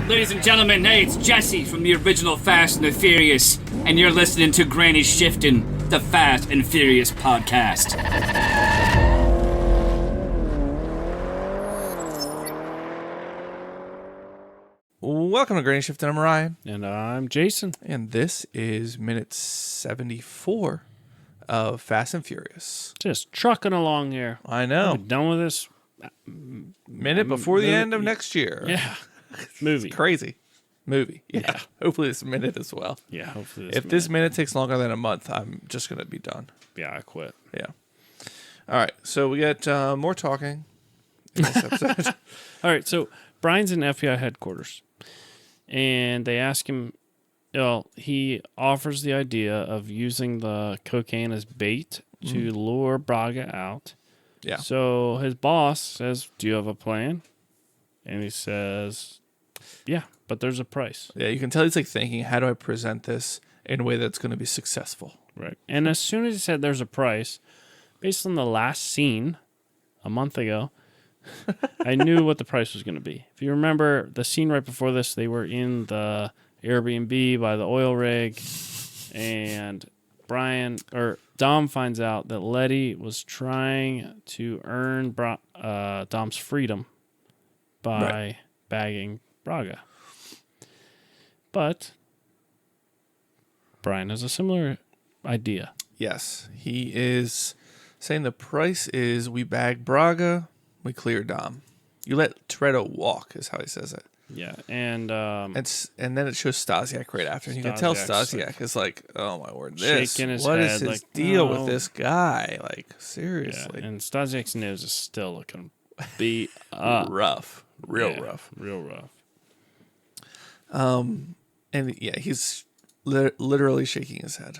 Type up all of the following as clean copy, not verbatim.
Ladies and gentlemen, hey, it's Jesse from the original Fast and the Furious, and you're listening to Granny Shifting, the Fast and Furious podcast. Welcome to Granny Shifting. I'm Ryan. And I'm Jason. And this is minute 74 of Fast and Furious. Just trucking along here. I know. We're done with this. Minute before the end of next year. Yeah. Movie. It's crazy. Movie. Yeah. Hopefully this minute as well. Yeah, hopefully If this minute takes longer than a month, I'm just going to be done. Yeah, I quit. Yeah. All right. So we got more talking in this episode. All right, so Brian's in FBI headquarters. And they ask him, well, he offers the idea of using the cocaine as bait to lure Braga out. Yeah. So his boss says, do you have a plan? And he says, yeah, but there's a price. Yeah, you can tell he's like thinking, how do I present this in a way that's going to be successful? Right. And as soon as he said there's a price, based on the last scene a month ago, I knew what the price was going to be. If you remember the scene right before this, they were in the Airbnb by the oil rig, and Dom finds out that Letty was trying to earn Dom's freedom by bagging Braga. But Brian has a similar idea. Yes, he is saying the price is we bag Braga, we clear Dom. You let Toretto walk, is how he says it. Yeah, and then it shows Stasiak right after, and you can tell Stasiak is like, "Oh my word, shaking his what head, is his like, deal no. with this guy? Like seriously, and Stasiak's nose is still looking beat up, rough, real rough. And yeah, he's literally shaking his head,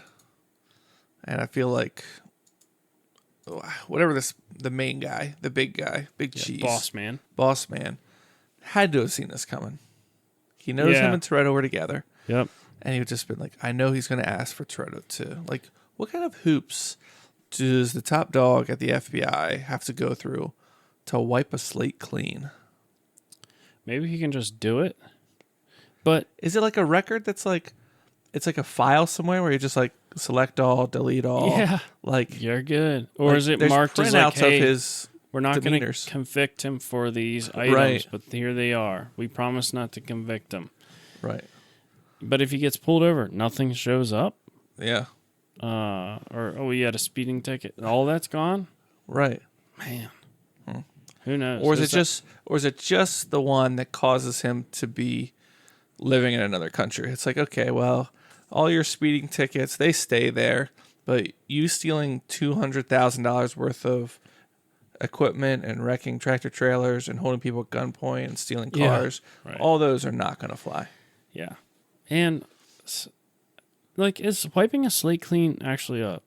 and I feel like whatever the main guy, the big guy, big cheese, boss man, had to have seen this coming. He knows him and Toretto were together. Yep. And he would just been like, I know he's going to ask for Toretto too. Like, what kind of hoops does the top dog at the FBI have to go through to wipe a slate clean? Maybe he can just do it. But is it like a record that's like, it's like a file somewhere where you just like select all, delete all? Yeah. Like, you're good. Or like, is it marked as like, hey, of his we're not going to demeanors. convict him for these items, but here they are. We promise not to convict him. Right. But if he gets pulled over, nothing shows up. Yeah. He had a speeding ticket. All that's gone? Right. Man. Who knows? Or is it just the one that causes him to be living in another country? It's like, okay, well, all your speeding tickets, they stay there, but you stealing $200,000 worth of equipment and wrecking tractor trailers and holding people at gunpoint and stealing cars, all those are not going to fly. Yeah. And like, is wiping a slate clean actually a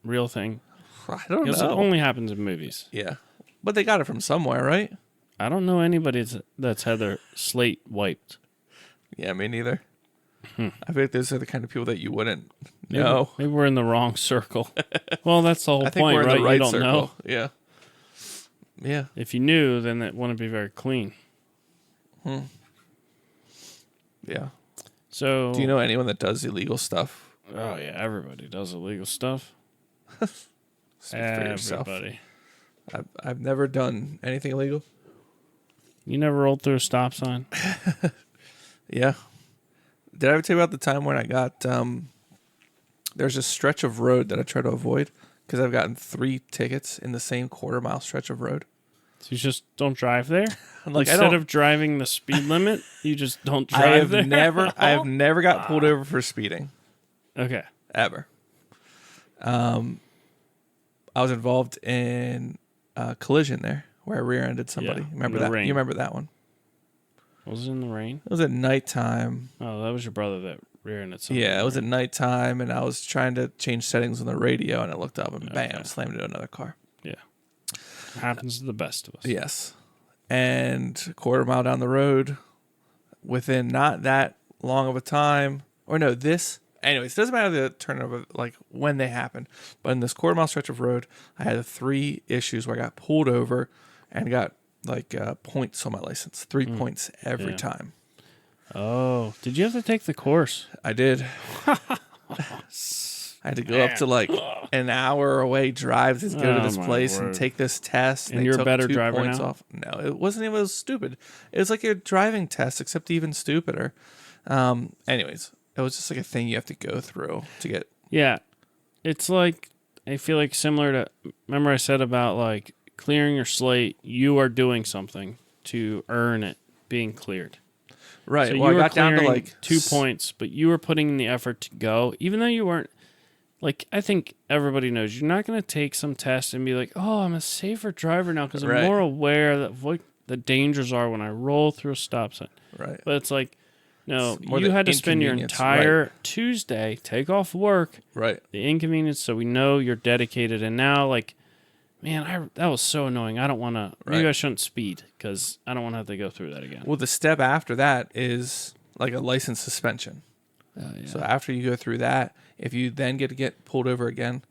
real thing? I don't know. Because it only happens in movies. Yeah. But they got it from somewhere, right? I don't know anybody that's had their slate wiped. Yeah, me neither. I feel like those are the kind of people that you wouldn't know. Maybe we're in the wrong circle. Well, that's the whole I think point, we're in right? the right You don't circle. know. Yeah. Yeah. If you knew, then it wouldn't be very clean. Yeah. So, do you know anyone that does illegal stuff? Oh yeah, everybody does illegal stuff. Everybody. I've never done anything illegal. You never rolled through a stop sign? Yeah. Did I ever tell you about the time when I got there's a stretch of road that I try to avoid because I've gotten 3 tickets in the same quarter-mile stretch of road. So you just don't drive there? Like, instead of driving the speed limit, you just don't drive there? I have never got pulled over for speeding. Okay. Ever. I was involved in a collision there where I rear-ended somebody. Yeah, remember that? rain. You remember that one? Was it in the rain? It was at nighttime. Oh, that was your brother that rear-ended something. Yeah, it was at nighttime, and I was trying to change settings on the radio, and I looked up, and bam, slammed into another car. Yeah. It happens to the best of us. Yes. And a quarter mile down the road, within not that long of a time, anyways, it doesn't matter the turn of like when they happen, but in this quarter mile stretch of road, I had 3 issues where I got pulled over and got like points on my license, 3 points every time. Oh, did you have to take the course? I did. I had to go up to like an hour away drive to go to this my place and word. take this test. And they you're a took better 2 driver points now? off. No, it wasn't even. It was stupid. It was like a driving test, except even stupider. Anyways, it was just like a thing you have to go through to get. Yeah. It's like, I feel like similar to, remember I said about like clearing your slate, you are doing something to earn it being cleared. Right. So Well, I you were got down to clearing like 2 points, but you were putting in the effort to go, even though you weren't. Like, I think everybody knows you're not going to take some test and be like, oh, I'm a safer driver now because I'm Right. more aware of what the dangers are when I roll through a stop sign. Right. But it's like, no, It's more you the had to spend your inconvenience, entire right. Tuesday, take off work, Right. the inconvenience, so we know you're dedicated. And now, like, man, that was so annoying. I don't want to, maybe Right. I shouldn't speed because I don't want to have to go through that again. Well, the step after that is like a license suspension. Yeah. So after you go through that, if you then get pulled over again.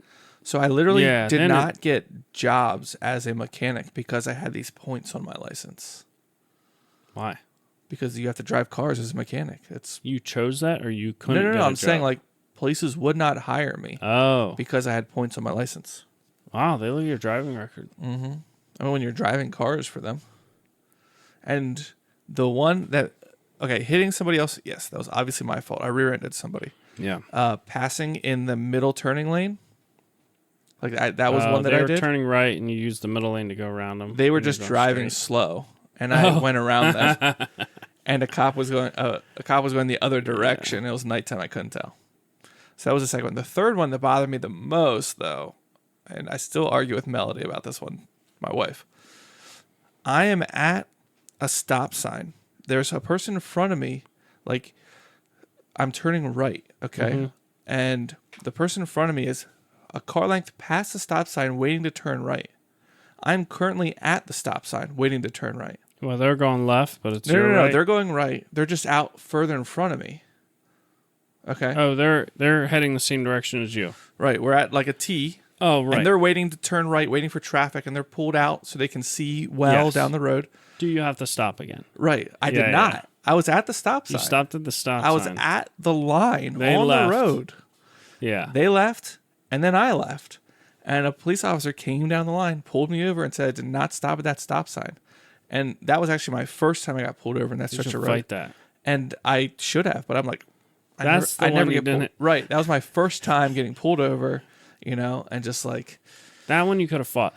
So I literally Yeah, did then not get jobs as a mechanic because I had these points on my license. Why? Because you have to drive cars as a mechanic. It's You chose that or you couldn't no. get a I'm saying job? like places would not hire me Oh. because I had points on my license. Wow, they look at your driving record. I mean, when you're driving cars for them. And the one that, okay, hitting somebody else, yes, that was obviously my fault. I rear-ended somebody. Yeah. Passing in the middle turning lane, like that was one that they I were did. turning right and you used the middle lane to go around them. They were and you're just going driving straight. slow, and I went around them. And a cop was going the other direction. It was nighttime. I couldn't tell. So that was the second one. The third one that bothered me the most, though, and I still argue with Melody about this one, my wife. I am at a stop sign. There's a person in front of me, like I'm turning right, okay? Mm-hmm. And the person in front of me is a car length past the stop sign waiting to turn right. I'm currently at the stop sign waiting to turn right. Well, they're going left, but it's No, your right. they're going right. They're just out further in front of me. Okay? Oh, they're heading the same direction as you. Right. We're at like a T. Oh, right. And they're waiting to turn right, waiting for traffic, and they're pulled out so they can see well Yes. down the road. Do you have to stop again? Right. I Yeah, did not. yeah. I was at the stop sign. You stopped at the stop I was sign. at the line They on left. the road. Yeah. They left, and then I left. And a police officer came down the line, pulled me over, and said I did not stop at that stop sign. And that was actually my first time I got pulled over in that You stretch should of road. fight that. And I should have, but I'm like, That's the I one never you get pulled. didn't- Right. That was my first time getting pulled over, and just like, That one you could have fought.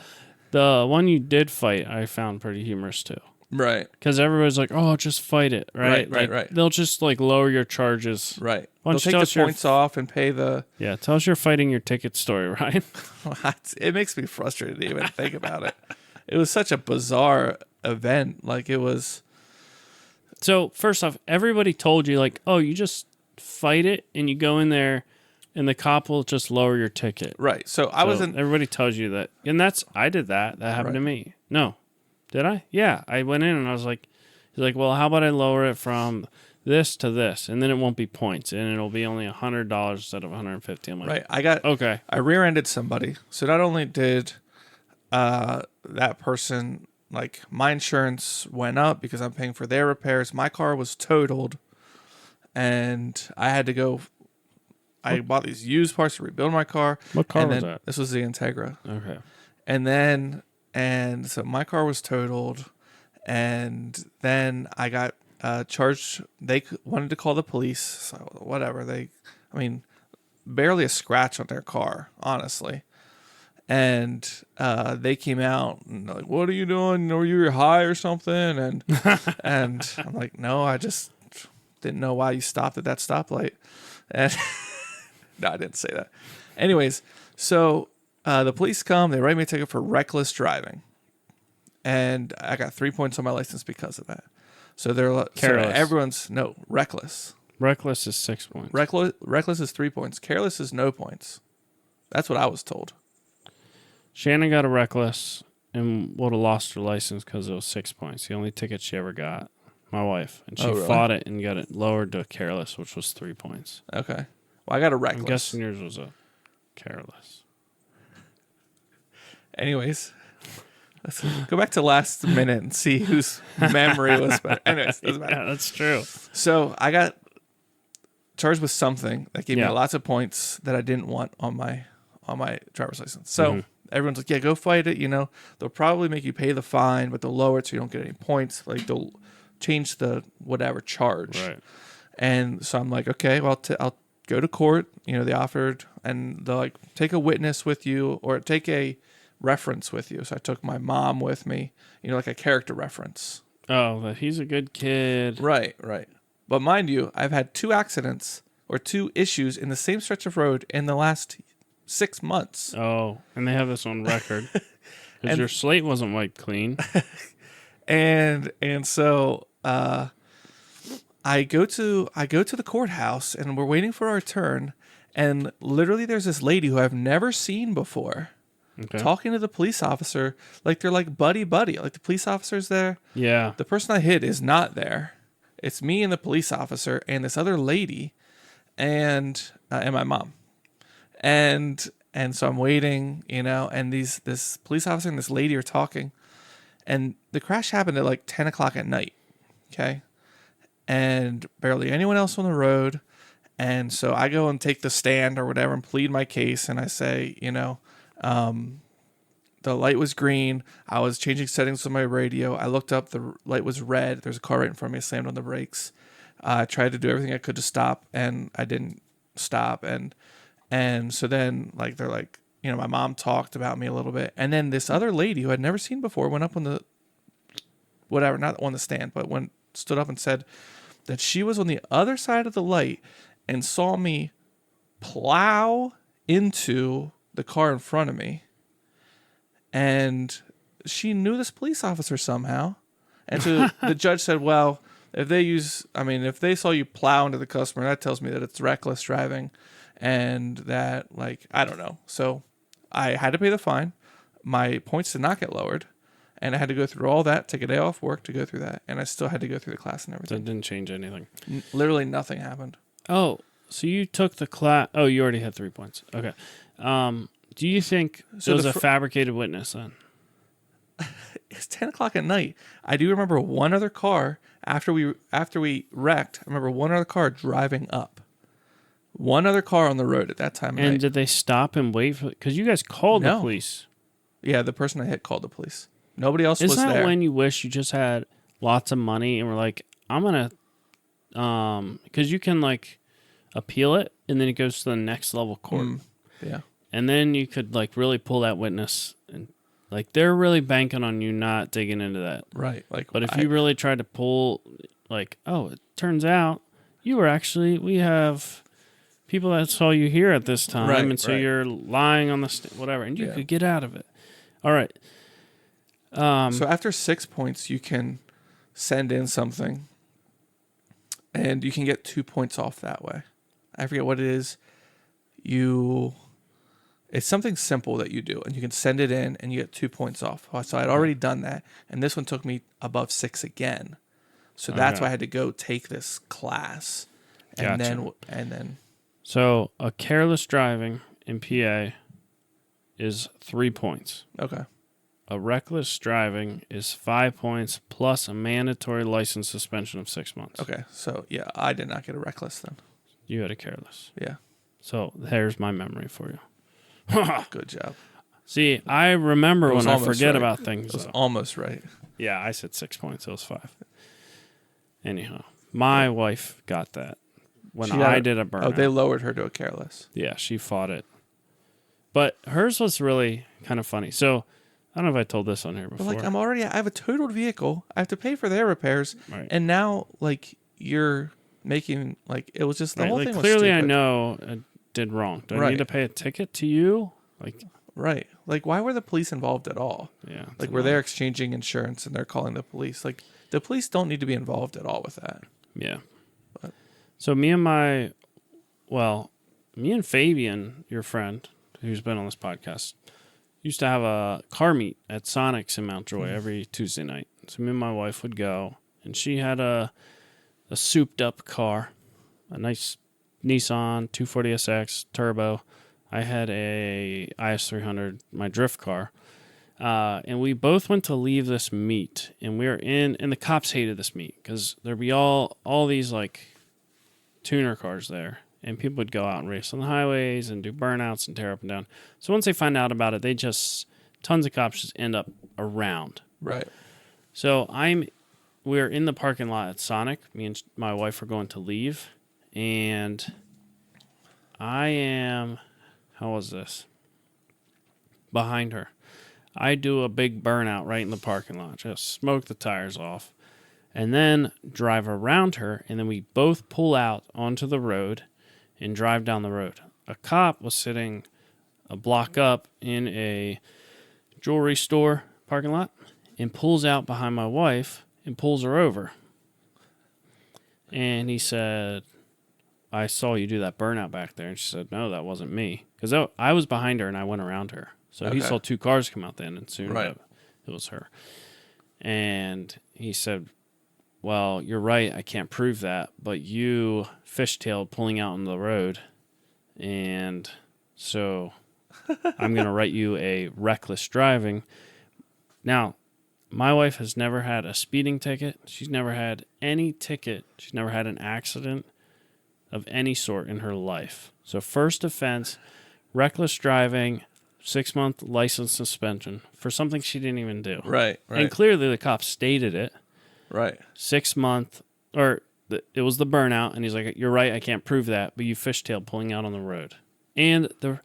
The one you did fight, I found pretty humorous too. right. Because everybody's like, "Oh, just fight it," right? Right, Like, right. They'll just like lower your charges. Right. Why They'll don't you take tell the us your- points off and pay the. Yeah, tell us your fighting your ticket story, Ryan. It makes me frustrated to even think about it. It was such a bizarre event. Like it was. So first off, everybody told you like, "Oh, you just fight it and you go in there, and the cop will just lower your ticket." Right. So I So was in. Everybody tells you that, and I did that. That happened to me. No, did I? Yeah, I went in and I was like, he's like, "Well, how about I lower it from this to this, and then it won't be points, and it'll be only $100 instead of $150." I'm like, Right. I got. okay. I rear-ended somebody. So not only did that person, like, my insurance went up because I'm paying for their repairs. My car was totaled, and I had to go. I bought these used parts to rebuild my car. What car and was then, that? This was the Integra. Okay. And so my car was totaled, and then I got charged. They wanted to call the police, so whatever. Barely a scratch on their car, honestly. And they came out and they're like, "What are you doing? Were you high or something?" And and I'm like, "No, I just didn't know why you stopped at that stoplight." And no, I didn't say that. Anyways, so the police come. They write me a ticket for reckless driving, and I got 3 points on my license because of that. So Careless. Reckless. Reckless is 6 points. Reckless is 3 points. Careless is no points. That's what I was told. Shannon got a reckless and would have lost her license because it was 6 points. The only ticket she ever got, my wife, and she Oh, really? fought it and got it lowered to a careless, which was 3 points. Okay. Well, I got a reckless. I'm guessing yours was a careless. Anyways, Let's go back to last minute and see whose memory was better. Anyways, doesn't matter. Yeah, that's true. So I got charged with something that gave me Yeah. lots of points that I didn't want on my driver's license. So everyone's like, yeah, go fight it. They'll probably make you pay the fine, but they'll lower it so you don't get any points. Like they'll change the whatever charge. Right. And so I'm like, okay, well, I'll go to court. They offered, and they'll like take a witness with you or take a reference with you. So I took my mom with me, like a character reference. Oh, but he's a good kid. Right. But mind you, I've had 2 accidents or 2 issues in the same stretch of road in the last 6 months. Oh, and they have this on record because your slate wasn't wiped clean. And so I go to the courthouse and we're waiting for our turn, and literally there's this lady who I've never seen before. Okay. Talking to the police officer like they're like buddy. Like the police officer's there. Yeah. The person I hit is not there. It's me and the police officer and this other lady and my mom. And so I'm waiting, and this police officer and this lady are talking, and the crash happened at like 10 o'clock at night. Okay. And barely anyone else on the road. And so I go and take the stand or whatever and plead my case. And I say, the light was green. I was changing settings on my radio. I looked up. The light was red. There's a car right in front of me. I slammed on the brakes. I tried to do everything I could to stop, and I didn't stop. And so then, like, they're like, my mom talked about me a little bit. And then this other lady who I'd never seen before went up on the, whatever, not on the stand, but stood up and said that she was on the other side of the light and saw me plow into the car in front of me. And she knew this police officer somehow. And so the judge said, well, if they saw you plow into the customer, that tells me that it's reckless driving and that, like, I don't know. So I had to pay the fine. My points did not get lowered. And I had to go through all that, take a day off work to go through that. And I still had to go through the class and So everything. it didn't change anything. Literally nothing happened. Oh, so you took the class. Oh, you already had 3 points. Okay. Do you think it was a fabricated witness then? It's 10 o'clock at night. I do remember one other car after we wrecked. I remember one other car driving up. One other car on the road at that time of And night. did they stop and wait for? Because you guys called the police. Yeah, the person I hit called the police. Nobody else Isn't was that there. when you wish you just had lots of money and were like, I'm gonna, because you can like appeal it and then it goes to the next level court. Yeah. And then you could like really pull that witness and like they're really banking on you not digging into that. Right. But if you really tried to pull like, oh, it turns out we have people that saw you here at this time. Right, and so right. you're lying on the, whatever, and you could get out of it. All right. So after 6 points, you can send in something and you can get 2 points off that way. I forget what it is. It's something simple that you do, and you can send it in and you get 2 points off. So I'd already done that, and this one took me above 6 again. So that's why I had to go take this class. And then So a careless driving in PA is 3 points. okay. A reckless driving is 5 points plus a mandatory license suspension of 6 months. Okay. So yeah, I did not get a reckless then. You had a careless. Yeah. So there's my memory for you. Good job. See, I remember when I forget right. about things. It was though. almost right. Yeah, I said 6 points. It was 5. Anyhow, my wife got that when I did a burnout. Oh, they lowered her to a careless. Yeah, she fought it. But hers was really kind of funny. So I don't know if I told this on here before. But like I have a totaled vehicle. I have to pay for their repairs. Right. And now like you're making like it was just the whole like, thing was clearly stupid. I know I did wrong. Do I need to pay a ticket to you? Like right. Like why were the police involved at all? Yeah. Like we're there exchanging insurance and they're calling the police. Like the police don't need to be involved at all with that. Yeah. But. So me and Fabian, your friend who's been on this podcast, used to have a car meet at Sonic's in Mount Joy every Tuesday night. So me and my wife would go, and she had a souped up car, a nice Nissan 240SX turbo. I had a IS300, my drift car. And we both went to leave this meet, and and the cops hated this meet because there'd be all these like tuner cars there, and people would go out and race on the highways and do burnouts and tear up and down. So once they find out about it, tons of cops just end up around. Right. So we're in the parking lot at Sonic. Me and my wife are going to leave, and how was this? Behind her. I do a big burnout right in the parking lot, just smoke the tires off, and then drive around her, and then we both pull out onto the road and drive down the road. A cop was sitting a block up in a jewelry store parking lot and pulls out behind my wife and pulls her over. And he said, I saw you do that burnout back there. And she said, no, that wasn't me. Because I was behind her and I went around her. So he saw two cars come out then, and soon it was her. And he said, well, you're right, I can't prove that, but you fishtailed pulling out on the road, and so I'm going to write you a reckless driving. Now, my wife has never had a speeding ticket. She's never had any ticket. She's never had an accident of any sort in her life. So first offense, reckless driving, 6-month license suspension for something she didn't even do. Right. And clearly the cop stated it. Right. 6 month, it was the burnout, and he's like, you're right, I can't prove that, but you fishtailed pulling out on the road. And the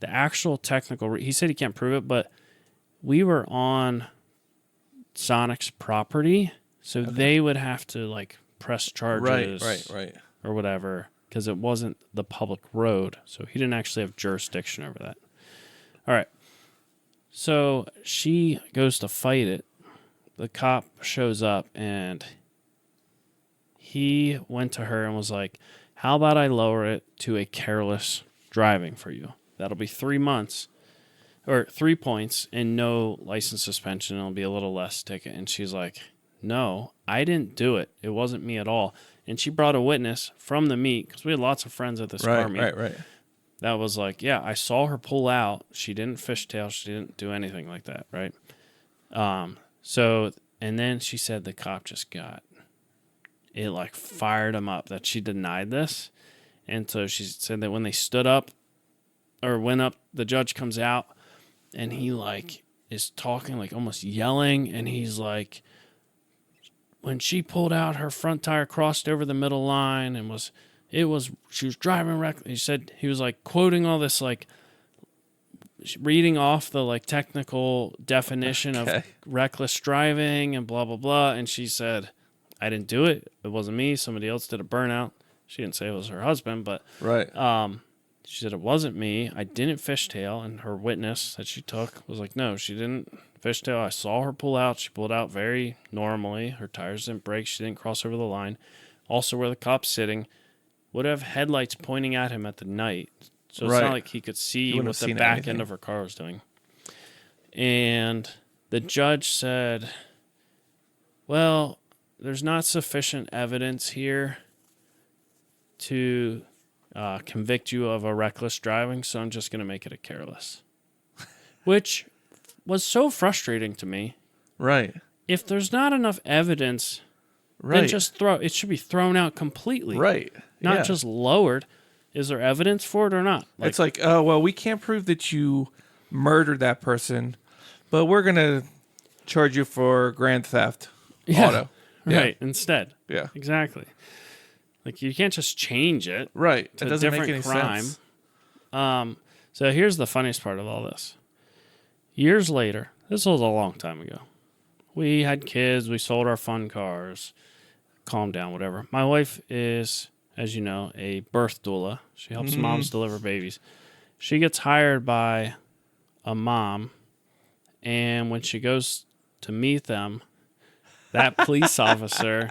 actual technical, he said he can't prove it, but we were on Sonic's property, so they would have to like press charges. Right. Or whatever, because it wasn't the public road, so he didn't actually have jurisdiction over that. All right. So she goes to fight it. The cop shows up, and he went to her and was like, how about I lower it to a careless driving for you? That'll be 3 months, or 3 points, and no license suspension. It'll be a little less ticket. And she's like, no, I didn't do it. It wasn't me at all. And she brought a witness from the meet, because we had lots of friends at this car meet. Right. That was like, yeah, I saw her pull out. She didn't fishtail. She didn't do anything like that, right? So, and then she said the cop just it like fired him up that she denied this. And so she said that when they stood up or went up, the judge comes out and he like is talking, like almost yelling. And he's like, when she pulled out, her front tire crossed over the middle line and she was driving reckless. He said, he was like quoting all this, like reading off the like technical definition of reckless driving and blah, blah, blah. And she said, I didn't do it. It wasn't me. Somebody else did a burnout. She didn't say it was her husband, but she said it wasn't me. I didn't fishtail. And her witness that she took was like, no, she didn't fishtail. I saw her pull out. She pulled out very normally. Her tires didn't break. She didn't cross over the line. Also, where the cop's sitting would have headlights pointing at him at the night. So it's not like he could see what the back end of her car was doing. And the judge said, well, there's not sufficient evidence here to convict you of a reckless driving, so I'm just going to make it a careless. Which was so frustrating to me. Right. If there's not enough evidence, then just it should be thrown out completely. Right. Not just lowered. Is there evidence for it or not? It's like, oh, well, we can't prove that you murdered that person, but we're going to charge you for grand theft auto. Right, instead. Yeah. Exactly. Like, you can't just change it. Right. To it doesn't a different make any crime. sense. So here's the funniest part of all this. Years later, this was a long time ago. We had kids. We sold our fun cars. Calm down, whatever. My wife is, as you know, a birth doula. She helps moms deliver babies. She gets hired by a mom, and when she goes to meet them, that police officer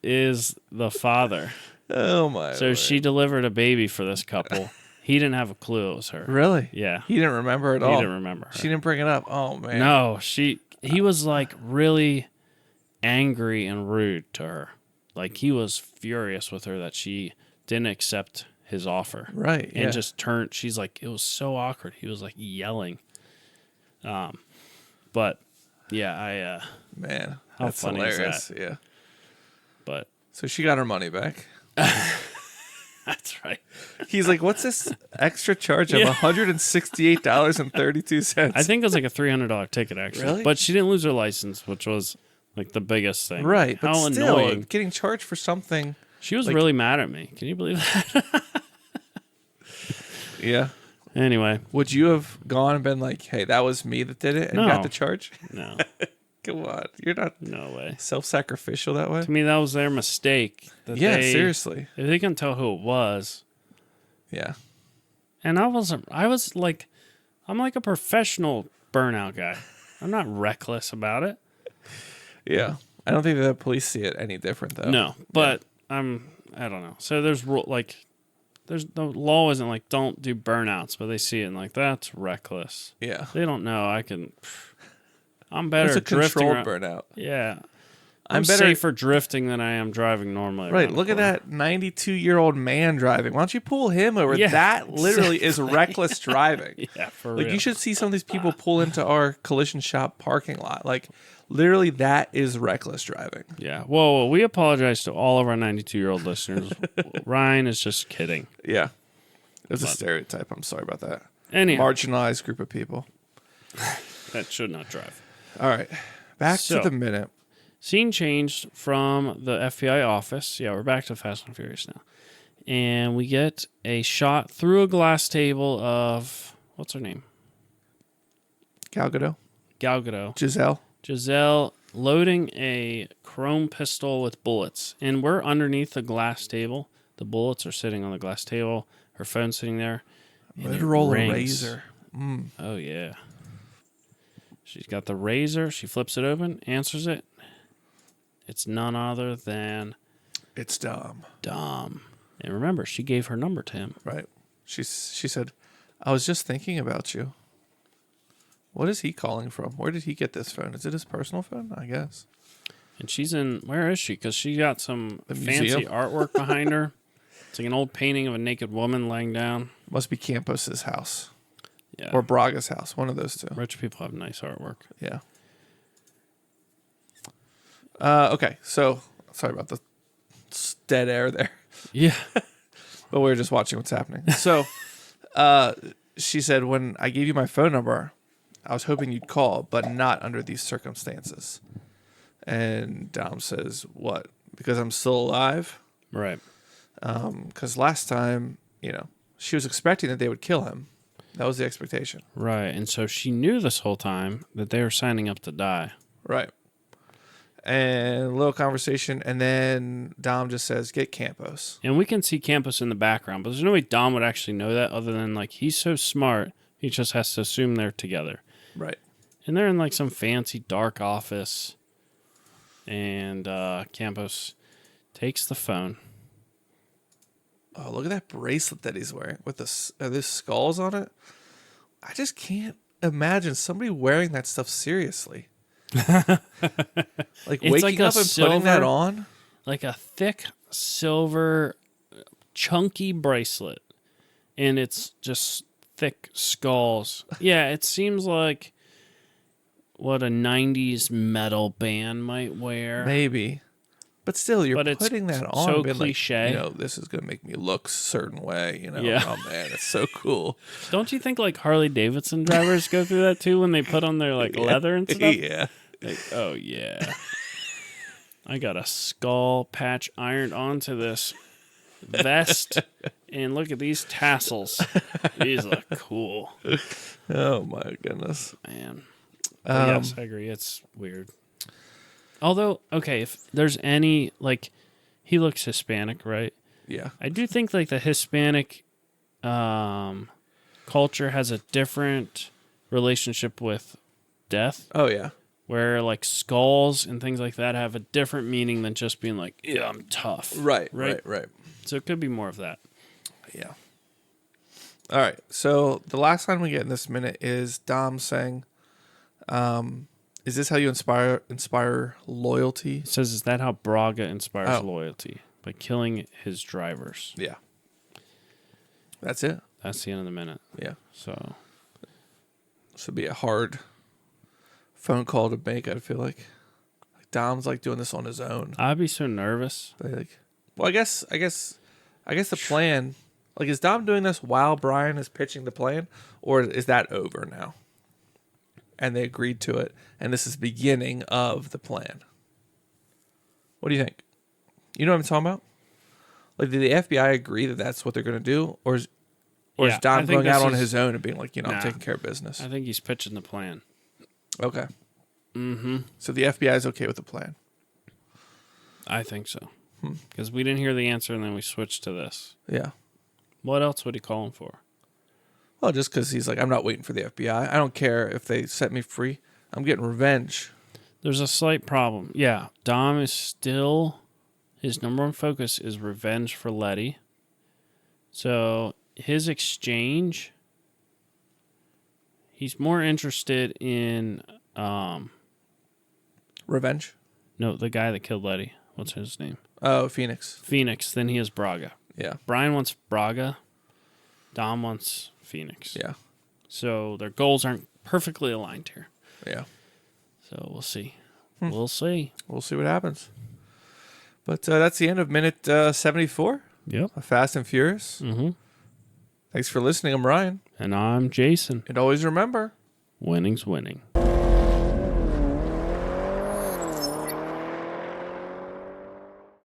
is the father. Oh, my So Lord. she delivered a baby for this couple. He didn't have a clue it was her. Really? Yeah. He didn't remember at all? He didn't remember her. She didn't bring it up? Oh, man. No, he was like really angry and rude to her. Like he was furious with her that she didn't accept his offer. Right. And just turned, she's like, it was so awkward. He was like yelling. But yeah, Man, How that's funny is hilarious. that? Yeah. but So she got her money back. that's right. He's like, "What's this extra charge of Yeah. $168.32?" I think it was like a $300 ticket actually. Really? But she didn't lose her license, which was like the biggest thing. Right, but How still, annoying. getting charged for something. She was like- really mad at me. Can you believe that? Yeah. Anyway, Would you have gone and been like, "Hey, that was me that did it and No. got the charge"? no, Come on, you're not no way. self-sacrificial that way. To me, that was their mistake. That Yeah, they, seriously. If they couldn't tell who it was, Yeah. and I was like, I'm like a professional burnout guy. I'm not reckless about it. Yeah. I don't think the police see it any different though. No, but I don't know. So there's the law isn't like don't do burnouts, but they see it and like that's reckless. Yeah. They don't know. I'm better It's a at drifting. controlled burnout. Yeah. I'm I'm better- safer drifting than I am driving normally. Right. around the Look at corner. that 92-year-old man driving. Why don't you pull him over? Yeah, That literally is reckless driving. Yeah, for Like real. you should see some of these people pull into our collision shop parking lot. Like literally that is reckless driving. Yeah. Whoa, we apologize to all of our 92-year-old listeners. Ryan is just kidding. Yeah. It's a stereotype. I'm sorry about that. Anyhow, Marginalized group of people. that should not drive. All right. Back So- to the minute. Scene changed from the FBI office. Yeah, we're back to Fast and Furious now. And we get a shot through a glass table of, what's her name? Gal Gadot. Gal Gadot. Gisele. Loading a chrome pistol with bullets. And we're underneath the glass table. The bullets are sitting on the glass table. Her phone's sitting there. and Let it her roll a rings. razor. Oh, yeah. She's got the razor. She flips it open, answers it. It's none other than It's dumb. Dom. And remember, she gave her number to him. Right. She said, "I was just thinking about you." What is he calling from? Where did he get this phone? Is it his personal phone? I guess. And she's in, where is she? Because she got some The fancy museum? artwork behind her. It's like an old painting of a naked woman laying down. Must be Campos's house Yeah. or Braga's house. One of those two. Rich people have nice artwork. Yeah. Okay. So sorry about the dead air there, Yeah. but we were just watching what's happening. So, she said, "When I gave you my phone number, I was hoping you'd call, but not under these circumstances." And Dom says, "What? Because I'm still alive?" Right. Because last time, she was expecting that they would kill him. That was the expectation. Right. And so she knew this whole time that they were signing up to die. Right. And a little conversation, and then Dom just says, "Get Campos." And we can see Campos in the background, but there's no way Dom would actually know that other than like he's so smart, he just has to assume they're together. Right. And they're in like some fancy dark office. And Campos takes the phone. Oh, look at that bracelet that he's wearing with there's skulls on it. I just can't imagine somebody wearing that stuff seriously. Like It's waking like a up and putting that silver- on. Like a thick silver chunky bracelet. And it's just thick skulls. Yeah, it seems like what a 90s metal band might wear. Maybe. But still, you're But it's putting that on. so and being cliche. Like, this is going to make me look a certain way. Yeah. Oh, man, it's so cool. Don't you think like Harley Davidson drivers go through that too when they put on their like leather and stuff? Yeah. Like, oh yeah. I got a skull patch ironed onto this vest and look at these tassels. These look cool. Oh, my goodness. Man. But yes, I agree. It's weird. Although, okay, if there's any like he looks Hispanic, right? Yeah. I do think like the Hispanic culture has a different relationship with death, Oh, yeah. where like skulls and things like that have a different meaning than just being like, yeah, I'm tough. Right. Right. So it could be more of that. Yeah. All right. So the last line we get in this minute is Dom saying, "Is this how you inspire loyalty?" It says, is that how Braga inspires Oh. loyalty? By killing his drivers. Yeah. That's it. That's the end of the minute. Yeah. So This would be a hard phone call to make. I feel like Dom's like doing this on his own. I'd be so nervous. But like, well, I guess the plan. Like, is Dom doing this while Brian is pitching the plan, or is that over now? And they agreed to it, and this is the beginning of the plan. What do you think? You know what I'm talking about? Like, did the FBI agree that that's what they're going to do, or is Yeah, Dom I think going out this on is- his own and being like, I'm Nah. taking care of business? I think he's pitching the plan. Okay. Mm-hmm. So the FBI is okay with the plan. I think so. Because we didn't hear the answer, and then we switched to this. Yeah. What else would he call him for? Well, just because he's like, I'm not waiting for the FBI. I don't care if they set me free. I'm getting revenge. There's a slight problem. Yeah, Dom is still... His number one focus is revenge for Letty. So his exchange... He's more interested in... Revenge? No, the guy that killed Letty. What's his name? Oh, Phoenix. Phoenix than he is Braga. Yeah. Brian wants Braga. Dom wants Phoenix. Yeah. So their goals aren't perfectly aligned here. Yeah. So we'll see. We'll see. We'll see what happens. But that's the end of minute 74 Yep. of Fast and Furious. Mm-hmm. Thanks for listening. I'm Ryan. And I'm Jason. And always remember, Winning's winning.